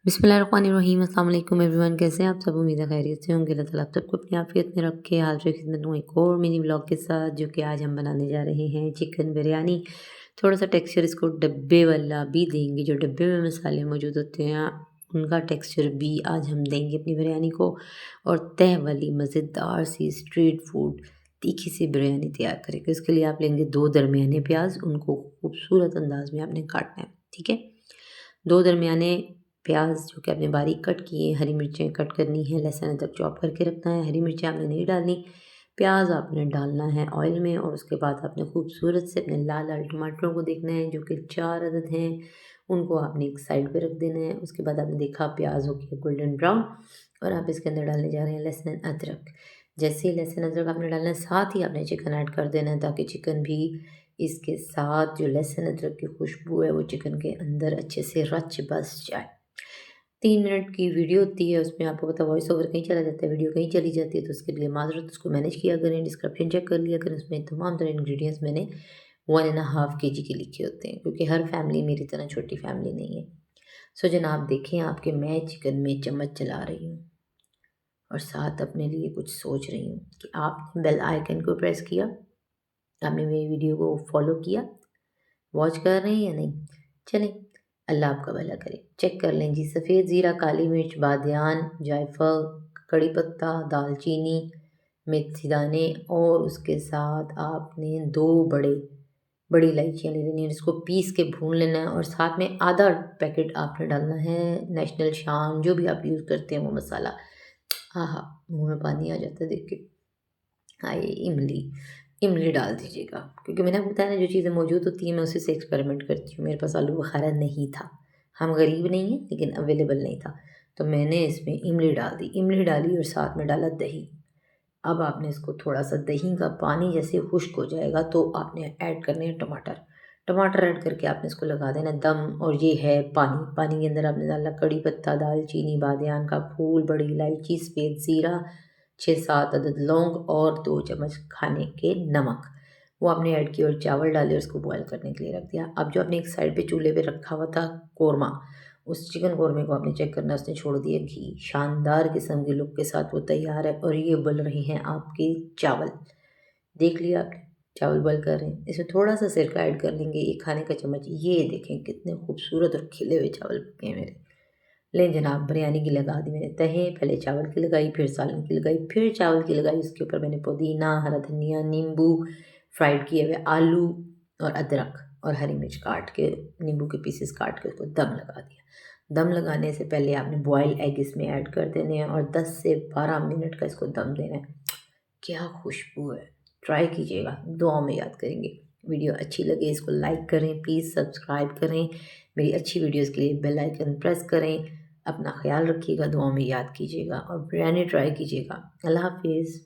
बिस्मिल्लाहिर्रहमानिर्रहीम। अस्सलाम वालेकुम एवरीवन, कैसे हैं आप सब? उम्मीद है खैरियत से होंगे। अल्लाह ताला आप सबको अपनी आफियत में रखे। हाजिर खिदमत हूँ एक और मिनी ब्लॉग के साथ, जो कि आज हम बनाने जा रहे हैं चिकन बिरयानी। थोड़ा सा टेक्सचर इसको डब्बे वाला भी देंगे, जो डब्बे में मसाले मौजूद होते हैं उनका टेक्सचर भी आज हम देंगे अपनी बिरयानी को। और तह वाली मज़ेदार सी स्ट्रीट फूड तीखी सी बिरयानी तैयार करेंगे। इसके लिए आप लेंगे 2 दरमियाने प्याज, उनको खूबसूरत अंदाज में आपने काटना है, ठीक है। 2 दरमियाने प्याज जो कि आपने बारीक कट किए, हरी मिर्चें कट करनी है, लहसुन अदरक चॉप करके रखना है। हरी मिर्चें आपने नहीं डालनी, प्याज आपने डालना है ऑयल में। और उसके बाद आपने खूबसूरत से अपने लाल लाल टमाटरों को देखना है, जो कि 4 अदद हैं, उनको आपने एक साइड पे रख देना है। उसके बाद आपने देखा प्याज हो गया गोल्डन ब्राउन, और आप इसके अंदर डालने जा रहे हैं लहसुन अदरक। जैसे ही लहसुन अदरक आपने डालना है, साथ ही आपने चिकन ऐड कर देना है, ताकि चिकन भी इसके साथ जो लहसुन अदरक की खुशबू है वो चिकन के अंदर अच्छे से रच बस जाए। 3 मिनट की वीडियो होती है, उसमें आपको पता वॉइस ओवर कहीं चला जाता है, वीडियो कहीं चली जाती है, तो उसके लिए माजरत, उसको मैनेज किया करें, डिस्क्रिप्शन चेक कर लिया करें। उसमें तमाम तरह इंग्रेडिएंट्स मैंने 1.5 kg के लिखे होते हैं, क्योंकि हर फैमिली मेरी तरह छोटी फैमिली नहीं है। सो जनाब देखें, आपके मैं चिकन में चम्मच चला रही हूँ और साथ अपने लिए कुछ सोच रही हूँ कि आपने बेल आइकन को प्रेस किया, आपने मेरी वीडियो को फॉलो किया, वॉच कर रहे हैं या नहीं। चलें, अल्लाह आपका भला करे। चेक कर लें जी, सफ़ेद ज़ीरा, काली मिर्च, बादियान, जायफल, कड़ी पत्ता, दालचीनी, मेथी दाने, और उसके साथ आपने 2 बड़ी इलायचियाँ ले लेनी है, इसको पीस के भून लेना है। और साथ में आधा पैकेट आपने डालना है नेशनल शान, जो भी आप यूज़ करते हैं वो मसाला। हाँ हाँ, मुँह में पानी आ जाता है देख के। हाँ, ये इमली डाल दीजिएगा, क्योंकि मैंने आपको बताया ना, जो चीज़ें मौजूद होती हैं मैं उसी से एक्सपेरिमेंट करती हूँ। मेरे पास आलू बुखारा नहीं था, हम गरीब नहीं हैं, लेकिन अवेलेबल नहीं था, तो मैंने इसमें इमली डाल दी। इमली डाली और साथ में डाला दही। अब आपने इसको थोड़ा सा, दही का पानी जैसे खुश्क हो जाएगा तो आपने ऐड करने हैं टमाटर। टमाटर ऐड करके आपने इसको लगा देना दम। और ये है पानी के अंदर आपने डाला कड़ी पत्ता, दालचीनी, बादियान का फूल, बड़ी इलायची, सफ़ेद ज़ीरा, 6-7 अदद लौंग और 2 चम्मच खाने के नमक, वो आपने ऐड किया। और चावल डाले और उसको बॉयल करने के लिए रख दिया। अब जो आपने एक साइड पे चूल्हे पे रखा हुआ था कोरमा, उस चिकन कोरमे को आपने चेक करना है, उसने छोड़ दिया घी। शानदार किस्म के लुक के साथ वो तैयार है। और ये उबल रहे हैं आपके चावल, देख लिया आपने, चावल बॉयल कर रहे हैं। इसमें थोड़ा सा सिरका ऐड कर लेंगे, 1 खाने का चम्मच। ये देखें कितने खूबसूरत और खिले हुए चावल पके हैं मेरे। लें जनाब, बिरयानी की लगा दी मैंने तहें, पहले चावल की लगाई, फिर सालन की लगाई, फिर चावल की लगाई। उसके ऊपर मैंने पुदीना, हरा धनिया, नींबू, फ्राइड किए हुए आलू और अदरक और हरी मिर्च काट के, नींबू के पीसेस काट के उसको दम लगा दिया। दम लगाने से पहले आपने बॉयल एग इसमें ऐड कर देने हैं और 10 से 12 मिनट का इसको दम देना है। क्या खुशबू है, ट्राई कीजिएगा, दुआ में याद करेंगे। वीडियो अच्छी लगे इसको लाइक करें, प्लीज़ सब्सक्राइब करें, मेरी अच्छी वीडियोस के लिए बेल आइकन प्रेस करें। अपना ख्याल रखिएगा, दुआ में याद कीजिएगा और बिरयानी ट्राई कीजिएगा। अल्लाह हाफिज़।